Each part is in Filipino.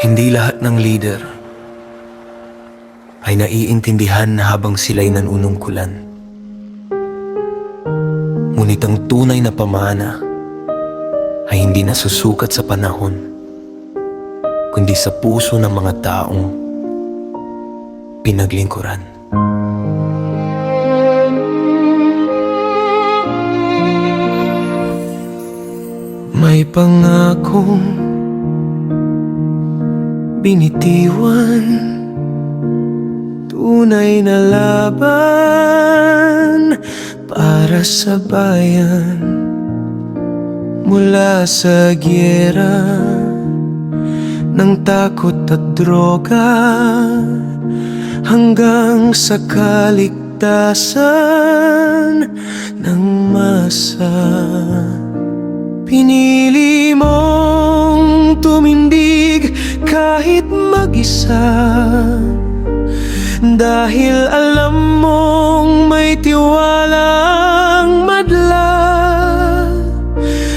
Hindi lahat ng leader ay naiintindihan na habang sila'y nanunungkulan. Ngunit ang tunay na pamana ay hindi nasusukat sa panahon, kundi sa puso ng mga taong pinaglingkuran. May pangakong binitiwan, tunay na laban para sa bayan. Mula sa giyera ng takot at droga hanggang sa kaligtasan ng masa. Pinili mong tumindig kahit mag-isa, dahil alam mong may tiwalang madla.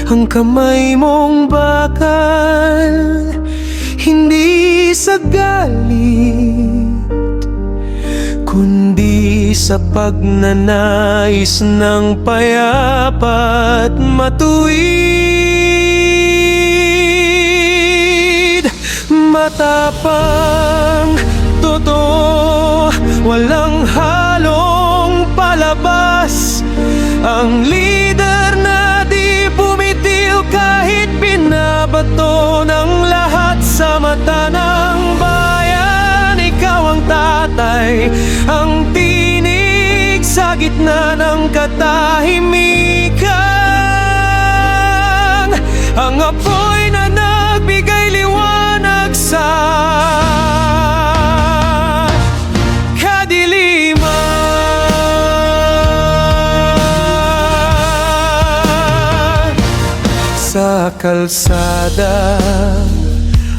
Ang kamay mong bakal, hindi sa galit, kundi sa pagnanais ng payapa't matuwid. Matapang, totoo, walang halong palabas. Ang leader na di bumitiw kahit binabato ng lahat sa mata ng bayan. Ikaw ang tatay, ang tinig sa gitna ng katahimikan. Ang apoy na nagbigay liwanag sa kadiliman. Sa kalsada,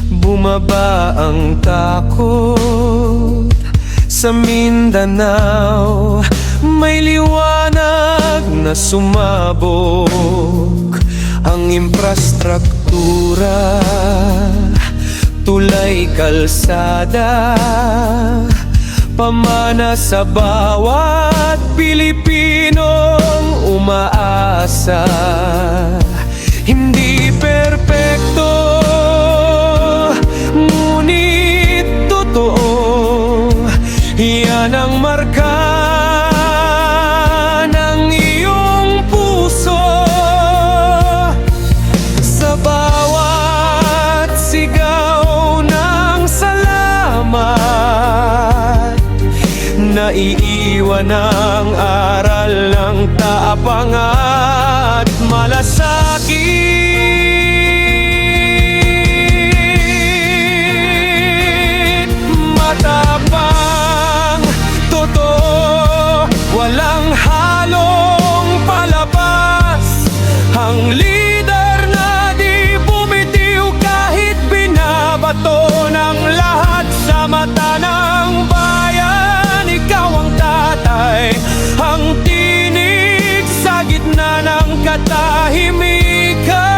bumaba ang takot. Sa Mindanao, may liwanag na sumabog. Ang infrastruktura, tulay, kalsada, pamana sa bawat Pilipinong umaasa. Hindi perpekto, ngunit totoo. Yan ang marka ng iyong puso. Sa bawat sigaw ng salamat, naiiwan ang aral ng tapang at malasakit. Matapang, totoo, walang halong palabas. Ang leader na di bumitiw kahit binabato ng lahat sa mata ng bayan. Ikaw ang tatay, ang tinig sa gitna ng katahimikan.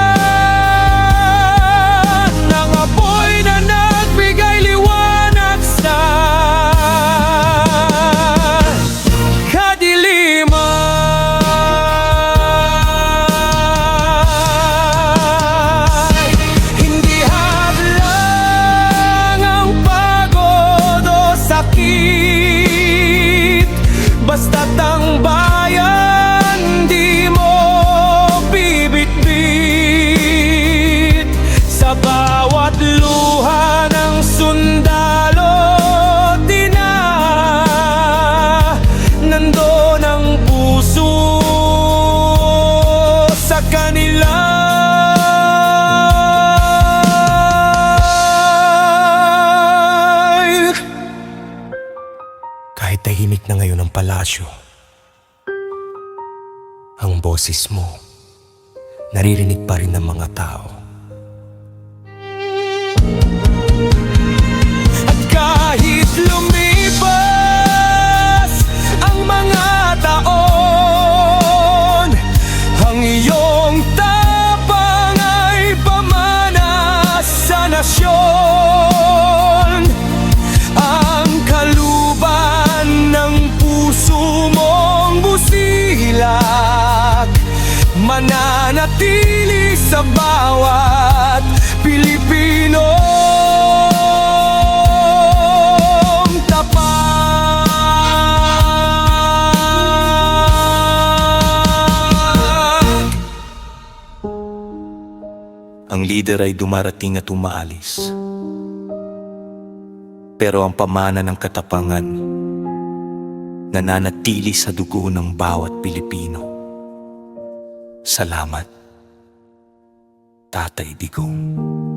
Ang apoy na nagbigay liwanag sa kadiliman. Hindi hadlang ang pagod o sakit, basta't ang bayan di mo bibitbit. Sa bawat luha ng sundalo, nandun ang puso sa kanila. Kahit tahimik na ngayon ang palasyo, ang boses mo naririnig pa rin ng mga tao. At kahit lumipas ang mga taon, ang iyong tapang ay pamana sa nasyon. mananatili sa bawat Pilipino. Ang lider ay dumarating at umaalis. Pero ang pamana ng katapangan nananatili sa dugo ng bawat Pilipino. Salamat, Tatay Digong.